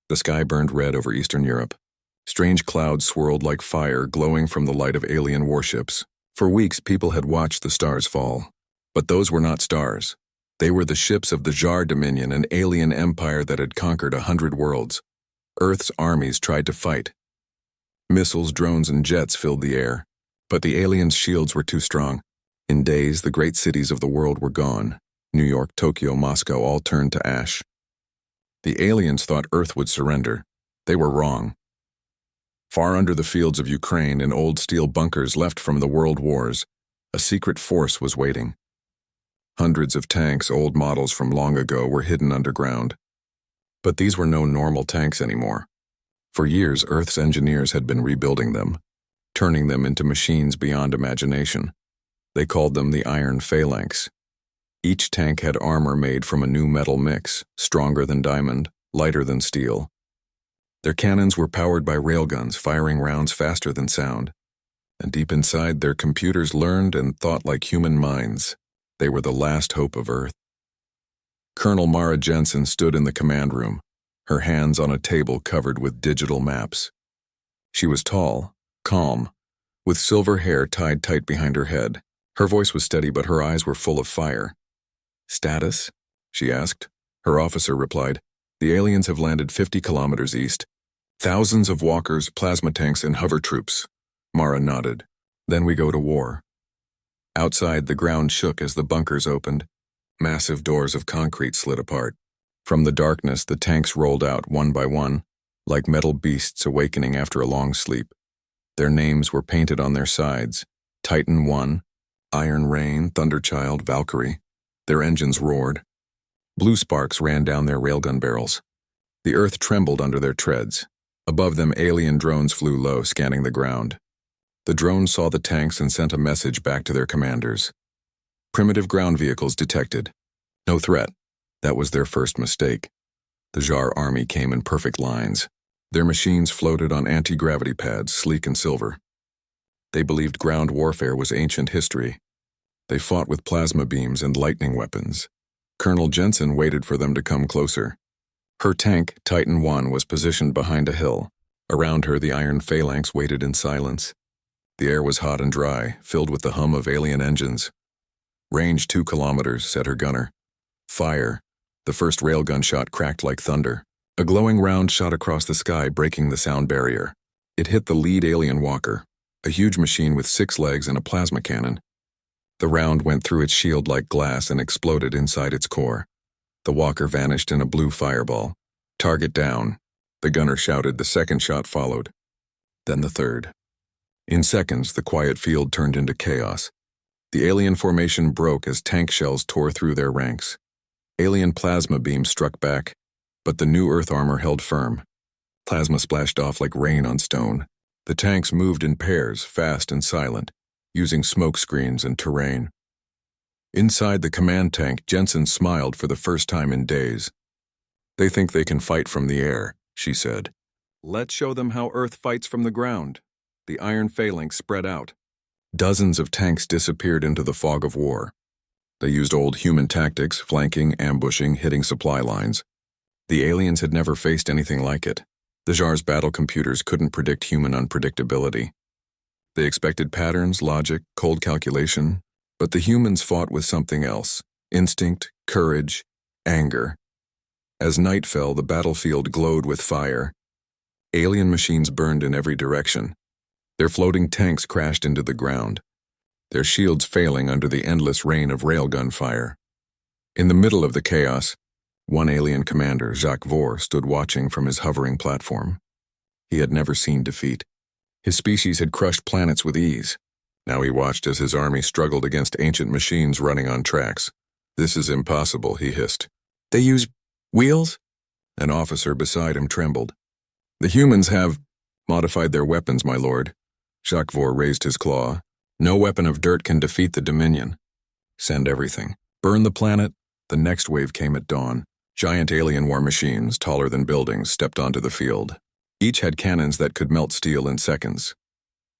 The sky burned red over Eastern Europe. Strange clouds swirled like fire, glowing from the light of alien warships. For weeks, people had watched the stars fall. But those were not stars. They were the ships of the Jar Dominion, an alien empire that had conquered 100 worlds. Earth's armies tried to fight. Missiles, drones, and jets filled the air. But the aliens' shields were too strong. In days, the great cities of the world were gone. New York, Tokyo, Moscow all turned to ash. The aliens thought Earth would surrender. They were wrong. Far under the fields of Ukraine, in old steel bunkers left from the world wars, a secret force was waiting. Hundreds of tanks, old models from long ago, were hidden underground. But these were no normal tanks anymore. For years, Earth's engineers had been rebuilding them, turning them into machines beyond imagination. They called them the Iron Phalanx. Each tank had armor made from a new metal mix, stronger than diamond, lighter than steel. Their cannons were powered by railguns, firing rounds faster than sound. And deep inside, their computers learned and thought like human minds. They were the last hope of Earth. Colonel Mara Jensen stood in the command room, her hands on a table covered with digital maps. She was tall, calm, with silver hair tied tight behind her head. Her voice was steady, but her eyes were full of fire. "Status?" she asked. Her officer replied, "The aliens have landed 50 kilometers east. Thousands of walkers, plasma tanks, and hover troops." Mara nodded. "Then we go to war." Outside, the ground shook as the bunkers opened. Massive doors of concrete slid apart. From the darkness, the tanks rolled out one by one, like metal beasts awakening after a long sleep. Their names were painted on their sides: Titan 1, Iron Rain, Thunderchild, Valkyrie. Their engines roared. Blue sparks ran down their railgun barrels. The earth trembled under their treads. Above them, alien drones flew low, scanning the ground. The drones saw the tanks and sent a message back to their commanders. Primitive ground vehicles detected. No threat. That was their first mistake. The Jar army came in perfect lines. Their machines floated on anti-gravity pads, sleek and silver. They believed ground warfare was ancient history. They fought with plasma beams and lightning weapons. Colonel Jensen waited for them to come closer. Her tank, Titan 1, was positioned behind a hill. Around her, the Iron Phalanx waited in silence. The air was hot and dry, filled with the hum of alien engines. "Range 2 kilometers, said her gunner. "Fire." The first railgun shot cracked like thunder. A glowing round shot across the sky, breaking the sound barrier. It hit the lead alien walker, a huge machine with 6 legs and a plasma cannon. The round went through its shield like glass and exploded inside its core. The walker vanished in a blue fireball. "Target down," the gunner shouted. The second shot followed. Then the third. In seconds, the quiet field turned into chaos. The alien formation broke as tank shells tore through their ranks. Alien plasma beams struck back, but the new Earth armor held firm. Plasma splashed off like rain on stone. The tanks moved in pairs, fast and silent, using smoke screens and terrain. Inside the command tank, Jensen smiled for the first time in days. "They think they can fight from the air," she said. "Let's show them how Earth fights from the ground." The Iron Phalanx spread out. Dozens of tanks disappeared into the fog of war. They used old human tactics, flanking, ambushing, hitting supply lines. The aliens had never faced anything like it. The Jar's battle computers couldn't predict human unpredictability. They expected patterns, logic, cold calculation, but the humans fought with something else: instinct, courage, anger. As night fell, the battlefield glowed with fire. Alien machines burned in every direction. Their floating tanks crashed into the ground, their shields failing under the endless rain of railgun fire. In the middle of the chaos, one alien commander, Jacques Vore, stood watching from his hovering platform. He had never seen defeat. His species had crushed planets with ease. Now he watched as his army struggled against ancient machines running on tracks. "This is impossible," he hissed. "They use wheels?" An officer beside him trembled. "The humans have modified their weapons, my lord." Jacques Vore raised his claw. "No weapon of dirt can defeat the Dominion. Send everything. Burn the planet." The next wave came at dawn. Giant alien war machines, taller than buildings, stepped onto the field. Each had cannons that could melt steel in seconds.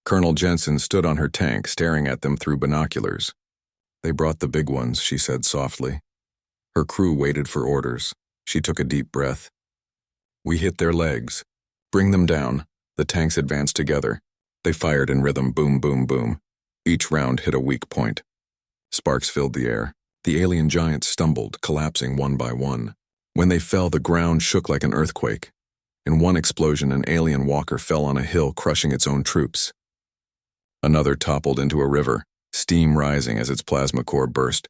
Colonel Jensen stood on her tank, staring at them through binoculars. "They brought the big ones," she said softly. Her crew waited for orders. She took a deep breath. We hit their legs. Bring them down. The tanks advanced together. They fired in rhythm, boom, boom, boom. Each round hit a weak point. Sparks filled the air. The alien giants stumbled, collapsing one by one. When they fell, the ground shook like an earthquake. In one explosion, an alien walker fell on a hill, crushing its own troops. Another toppled into a river, steam rising as its plasma core burst.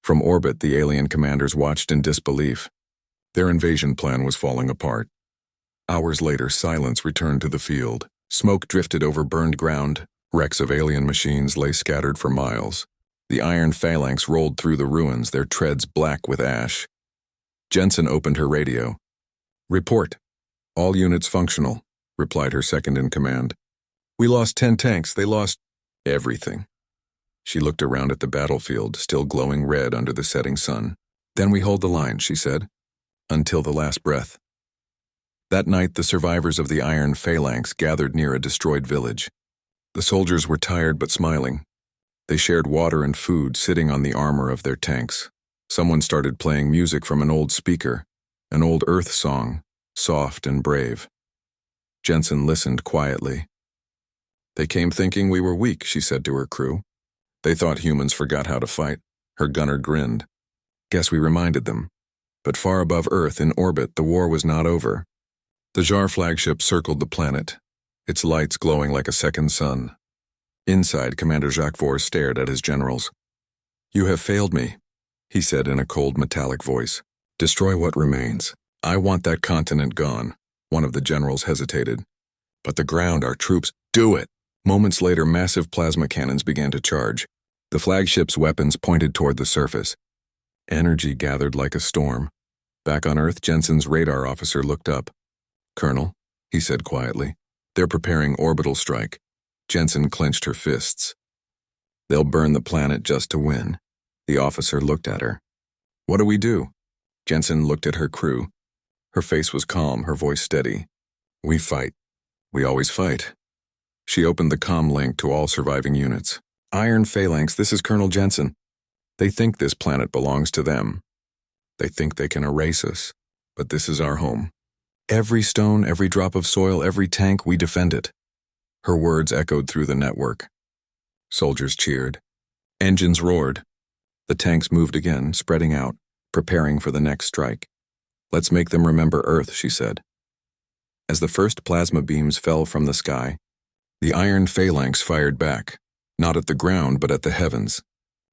From orbit, the alien commanders watched in disbelief. Their invasion plan was falling apart. Hours later, silence returned to the field. Smoke drifted over burned ground. Wrecks of alien machines lay scattered for miles. The iron phalanx rolled through the ruins, their treads black with ash. Jensen opened her radio. "Report. All units functional," replied her second-in-command. "We lost 10 tanks. They lost everything." She looked around at the battlefield, still glowing red under the setting sun. "Then we hold the line," she said, "until the last breath." That night, the survivors of the iron phalanx gathered near a destroyed village. The soldiers were tired but smiling. They shared water and food, sitting on the armor of their tanks. Someone started playing music from an old speaker, an old Earth song, soft and brave. Jensen listened quietly. "They came thinking we were weak," she said to her crew. "They thought humans forgot how to fight." Her gunner grinned. "Guess we reminded them." But far above Earth, in orbit, the war was not over. The Jar flagship circled the planet, its lights glowing like a second sun. Inside, Commander Jacques Vors stared at his generals. "You have failed me," he said in a cold metallic voice. "Destroy what remains. I want that continent gone." One of the generals hesitated. "But the ground, our troops—" "Do it!" Moments later, massive plasma cannons began to charge. The flagship's weapons pointed toward the surface. Energy gathered like a storm. Back on Earth, Jensen's radar officer looked up. "Colonel," he said quietly, "they're preparing orbital strike." Jensen clenched her fists. "They'll burn the planet just to win." The officer looked at her. "What do we do?" Jensen looked at her crew. Her face was calm, her voice steady. "We fight. We always fight." She opened the comm link to all surviving units. "Iron Phalanx, this is Colonel Jensen. They think this planet belongs to them. They think they can erase us, but this is our home. Every stone, every drop of soil, every tank, we defend it." Her words echoed through the network. Soldiers cheered. Engines roared. The tanks moved again, spreading out, preparing for the next strike. "Let's make them remember Earth," she said. As the first plasma beams fell from the sky, the iron phalanx fired back, not at the ground but at the heavens.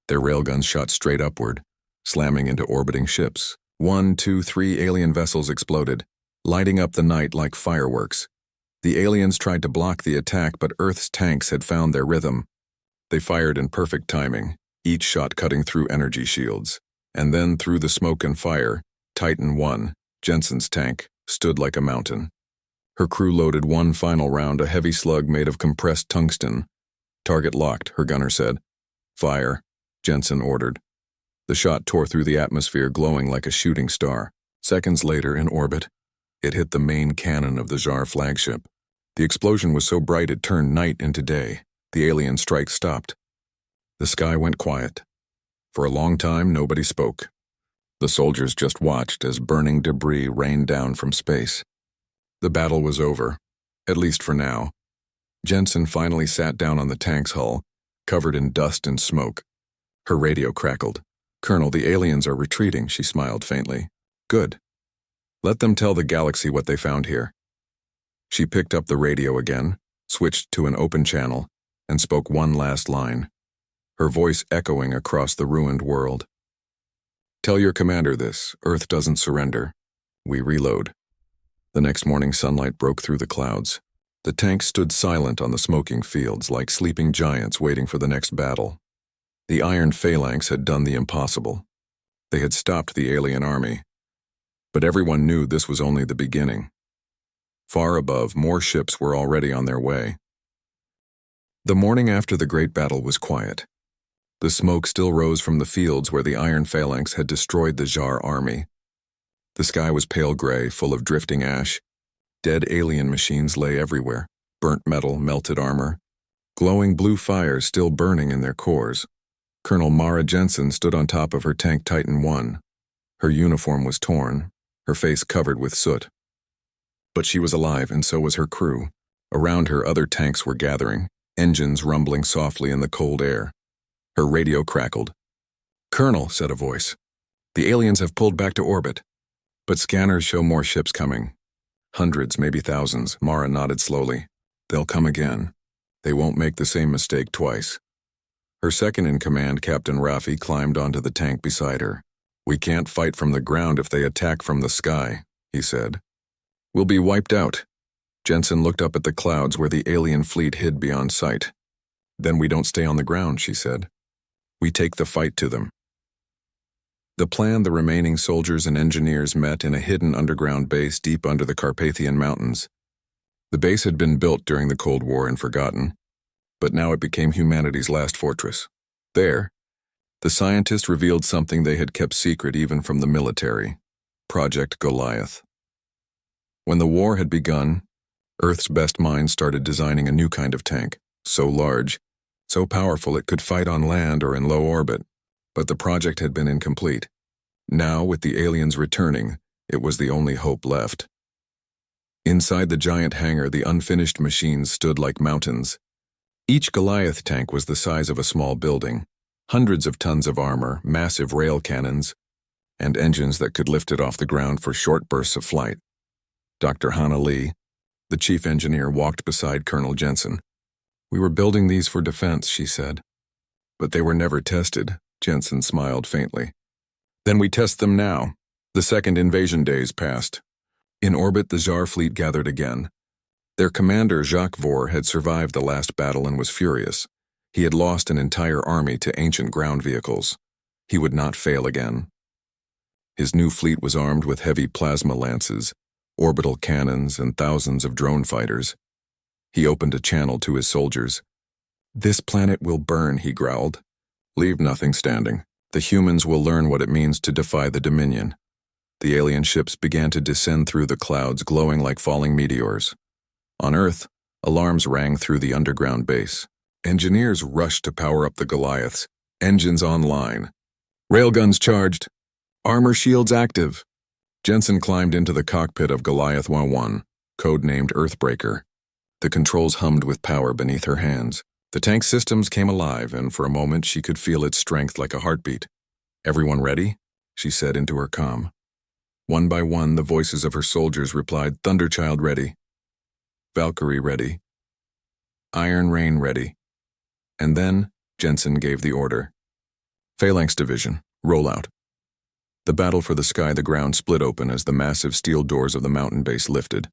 Their railguns shot straight upward, slamming into orbiting ships. 1, 2, 3 alien vessels exploded, lighting up the night like fireworks. The aliens tried to block the attack, but Earth's tanks had found their rhythm. They fired in perfect timing, each shot cutting through energy shields. And then through the smoke and fire, Titan 1, Jensen's tank, stood like a mountain. Her crew loaded one final round, a heavy slug made of compressed tungsten. "Target locked," her gunner said. "Fire," Jensen ordered. The shot tore through the atmosphere, glowing like a shooting star. Seconds later, in orbit, it hit the main cannon of the Jar flagship. The explosion was so bright it turned night into day. The alien strike stopped. The sky went quiet. For a long time, nobody spoke. The soldiers just watched as burning debris rained down from space. The battle was over, at least for now. Jensen finally sat down on the tank's hull, covered in dust and smoke. Her radio crackled. "Colonel, the aliens are retreating," she smiled faintly. "Good. Let them tell the galaxy what they found here." She picked up the radio again, switched to an open channel, and spoke one last line, her voice echoing across the ruined world. "Tell your commander this. Earth doesn't surrender. We reload." The next morning, sunlight broke through the clouds. The tanks stood silent on the smoking fields like sleeping giants waiting for the next battle. The iron phalanx had done the impossible. They had stopped the alien army. But everyone knew this was only the beginning. Far above, more ships were already on their way. The morning after the great battle was quiet. The smoke still rose from the fields where the iron phalanx had destroyed the Jar army. The sky was pale gray, full of drifting ash. Dead alien machines lay everywhere, burnt metal, melted armor, glowing blue fires still burning in their cores. Colonel Mara Jensen stood on top of her tank Titan 1. Her uniform was torn, her face covered with soot. But she was alive, and so was her crew. Around her, other tanks were gathering, engines rumbling softly in the cold air. Her radio crackled. "Colonel," said a voice, "the aliens have pulled back to orbit. But scanners show more ships coming. Hundreds, maybe thousands." Mara nodded slowly. "They'll come again. They won't make the same mistake twice." Her second-in-command, Captain Rafi, climbed onto the tank beside her. "We can't fight from the ground if they attack from the sky," he said. "We'll be wiped out." Jensen looked up at the clouds where the alien fleet hid beyond sight. "Then we don't stay on the ground," she said. "We take the fight to them." The plan: the remaining soldiers and engineers met in a hidden underground base deep under the Carpathian Mountains. The base had been built during the Cold War and forgotten, but now it became humanity's last fortress. There, the scientists revealed something they had kept secret even from the military: Project Goliath. When the war had begun, Earth's best minds started designing a new kind of tank, so large, so powerful it could fight on land or in low orbit. But the project had been incomplete. Now, with the aliens returning, it was the only hope left. Inside the giant hangar, the unfinished machines stood like mountains. Each Goliath tank was the size of a small building, hundreds of tons of armor, massive rail cannons, and engines that could lift it off the ground for short bursts of flight. Dr. Hannah Lee, the chief engineer, walked beside Colonel Jensen. "We were building these for defense," she said. "But they were never tested." Jensen smiled faintly. "Then we test them now." The second invasion days passed. In orbit, the Tsar fleet gathered again. Their commander, Jacques Vore, had survived the last battle and was furious. He had lost an entire army to ancient ground vehicles. He would not fail again. His new fleet was armed with heavy plasma lances, orbital cannons, and thousands of drone fighters. He opened a channel to his soldiers. "This planet will burn," he growled. "Leave nothing standing. The humans will learn what it means to defy the Dominion." The alien ships began to descend through the clouds, glowing like falling meteors. On Earth, alarms rang through the underground base. Engineers rushed to power up the Goliaths. Engines online. Railguns charged. Armor shields active. Jensen climbed into the cockpit of Goliath 1-1, codenamed Earthbreaker. The controls hummed with power beneath her hands. The tank systems came alive, and for a moment she could feel its strength like a heartbeat. "Everyone ready?" she said into her comm. One by one, the voices of her soldiers replied, "Thunderchild ready. Valkyrie ready. Iron Rain ready." And then Jensen gave the order. "Phalanx Division, roll out." The battle for the sky, the ground split open as the massive steel doors of the mountain base lifted.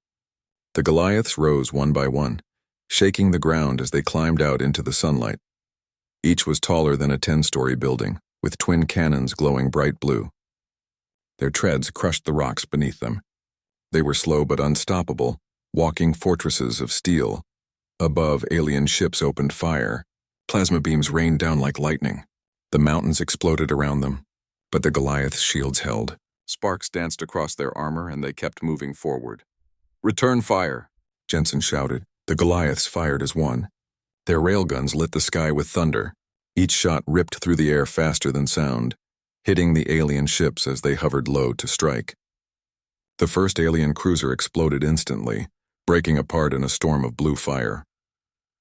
The Goliaths rose one by one, shaking the ground as they climbed out into the sunlight. Each was taller than a 10-story building, with twin cannons glowing bright blue. Their treads crushed the rocks beneath them. They were slow but unstoppable, walking fortresses of steel. Above, alien ships opened fire. Plasma beams rained down like lightning. The mountains exploded around them, but the Goliath's shields held. Sparks danced across their armor, and they kept moving forward. "Return fire," Jensen shouted. The Goliaths fired as one. Their railguns lit the sky with thunder. Each shot ripped through the air faster than sound, hitting the alien ships as they hovered low to strike. The first alien cruiser exploded instantly, breaking apart in a storm of blue fire.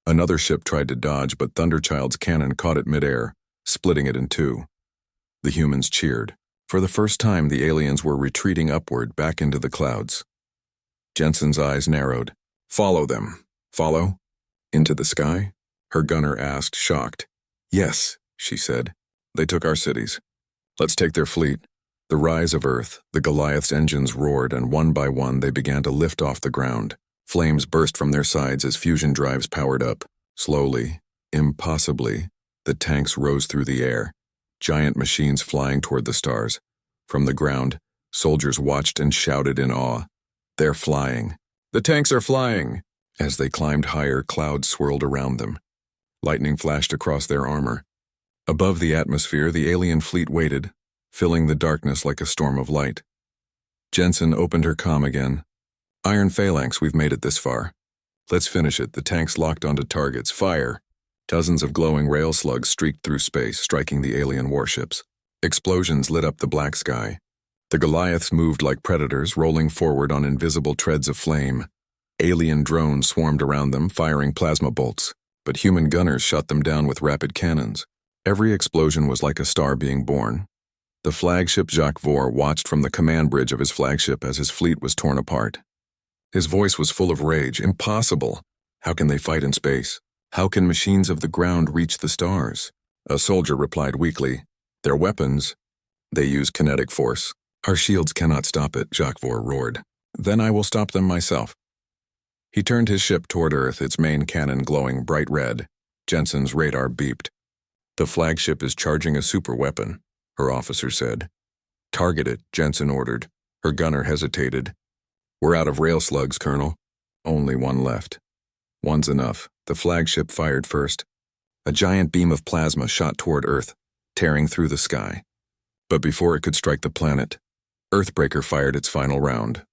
Another ship tried to dodge, but Thunderchild's cannon caught it midair, splitting it in two. The humans cheered. For the first time, the aliens were retreating upward, back into the clouds. Jensen's eyes narrowed. "Follow them." "Follow? Into the sky?" her gunner asked, shocked. "Yes," she said. "They took our cities. Let's take their fleet." The rise of Earth, the Goliath's engines roared, and one by one they began to lift off the ground. Flames burst from their sides as fusion drives powered up. Slowly, impossibly, the tanks rose through the air, giant machines flying toward the stars. From the ground, soldiers watched and shouted in awe. "They're flying. The tanks are flying!" As they climbed higher, clouds swirled around them. Lightning flashed across their armor. Above the atmosphere, the alien fleet waited, filling the darkness like a storm of light. Jensen opened her comm again. "Iron Phalanx, we've made it this far. Let's finish it." The tanks locked onto targets. "Fire!" Dozens of glowing rail slugs streaked through space, striking the alien warships. Explosions lit up the black sky. The Goliaths moved like predators, rolling forward on invisible treads of flame. Alien drones swarmed around them, firing plasma bolts, but human gunners shot them down with rapid cannons. Every explosion was like a star being born. The flagship Jacques Vore watched from the command bridge of his flagship as his fleet was torn apart. His voice was full of rage. Impossible! How can they fight in space? How can machines of the ground reach the stars? A soldier replied weakly, "Their weapons, they use kinetic force. Our shields cannot stop it," Jacques Vore roared. "Then I will stop them myself." He turned his ship toward Earth, its main cannon glowing bright red. Jensen's radar beeped. "The flagship is charging a super weapon," her officer said. "Target it," Jensen ordered. Her gunner hesitated. "We're out of rail slugs, Colonel. Only one left." "One's enough." The flagship fired first. A giant beam of plasma shot toward Earth, tearing through the sky. But before it could strike the planet, Earthbreaker fired its final round.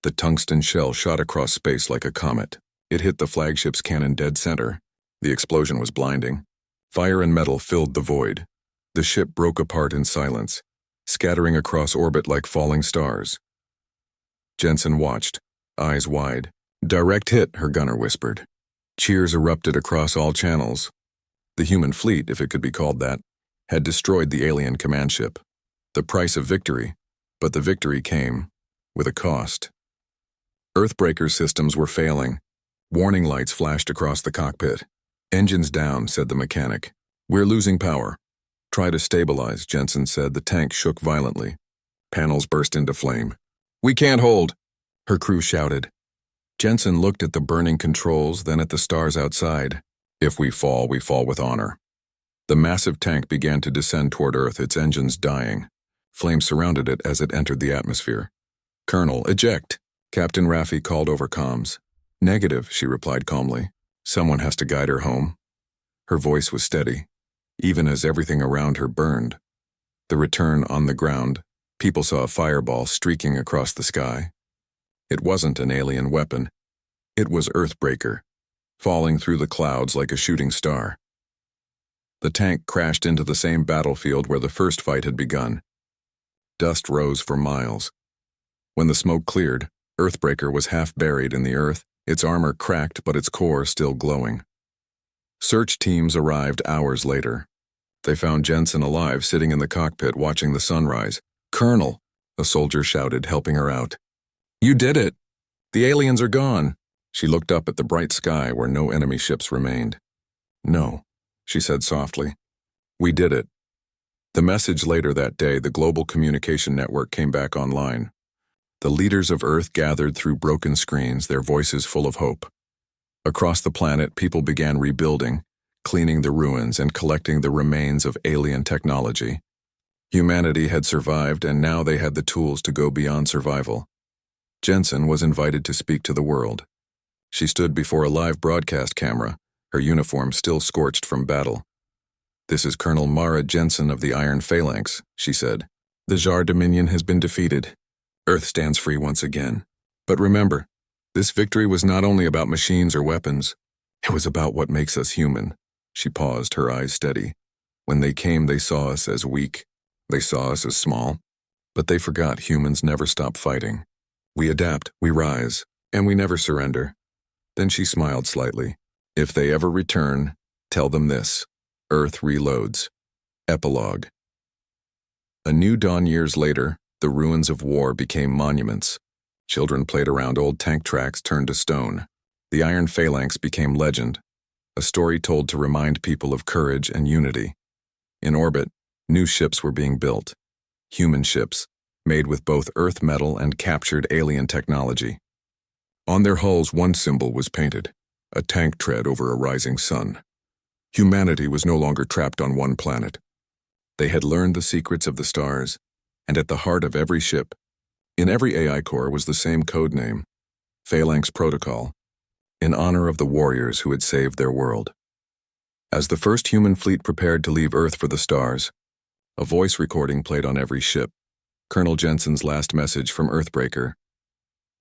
The tungsten shell shot across space like a comet. It hit the flagship's cannon dead center. The explosion was blinding. Fire and metal filled the void. The ship broke apart in silence, scattering across orbit like falling stars. Jensen watched, eyes wide. "Direct hit," her gunner whispered. Cheers erupted across all channels. The human fleet, if it could be called that, had destroyed the alien command ship. The price of victory, but the victory came with a cost. Earthbreaker systems were failing. Warning lights flashed across the cockpit. "Engines down," said the mechanic. "We're losing power." "Try to stabilize," Jensen said. The tank shook violently. Panels burst into flame. "We can't hold," her crew shouted. Jensen looked at the burning controls, then at the stars outside. "If we fall with honor." The massive tank began to descend toward Earth, its engines dying. Flames surrounded it as it entered the atmosphere. "Colonel, eject," Captain Raffi called over comms. "Negative," she replied calmly. "Someone has to guide her home." Her voice was steady, even as everything around her burned. The return on the ground, people saw a fireball streaking across the sky. It wasn't an alien weapon. It was Earthbreaker, falling through the clouds like a shooting star. The tank crashed into the same battlefield where the first fight had begun. Dust rose for miles. When the smoke cleared, Earthbreaker was half buried in the earth, its armor cracked but its core still glowing. Search teams arrived hours later. They found Jensen alive, sitting in the cockpit watching the sunrise. "Colonel," a soldier shouted, helping her out. "You did it! The aliens are gone!" She looked up at the bright sky where no enemy ships remained. "No," she said softly. "We did it." The message later that day, the global communication network came back online. The leaders of Earth gathered through broken screens, their voices full of hope. Across the planet, people began rebuilding, cleaning the ruins and collecting the remains of alien technology. Humanity had survived, and now they had the tools to go beyond survival. Jensen was invited to speak to the world. She stood before a live broadcast camera, her uniform still scorched from battle. "This is Colonel Mara Jensen of the Iron Phalanx," she said. "The Jar Dominion has been defeated. Earth stands free once again. But remember, this victory was not only about machines or weapons. It was about what makes us human." She paused, her eyes steady. "When they came, they saw us as weak. They saw us as small. But they forgot humans never stop fighting. We adapt, we rise, and we never surrender." Then she smiled slightly. "If they ever return, tell them this. Earth reloads." Epilogue. A new dawn years later, the ruins of war became monuments. Children played around old tank tracks turned to stone. The Iron Phalanx became legend, a story told to remind people of courage and unity. In orbit, new ships were being built. Human ships, made with both Earth metal and captured alien technology. On their hulls, one symbol was painted, a tank tread over a rising sun. Humanity was no longer trapped on one planet. They had learned the secrets of the stars, and at the heart of every ship, in every AI core was the same code name, Phalanx Protocol, in honor of the warriors who had saved their world. As the first human fleet prepared to leave Earth for the stars, a voice recording played on every ship. Colonel Jensen's last message from Earthbreaker.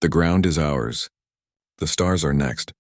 "The ground is ours. The stars are next.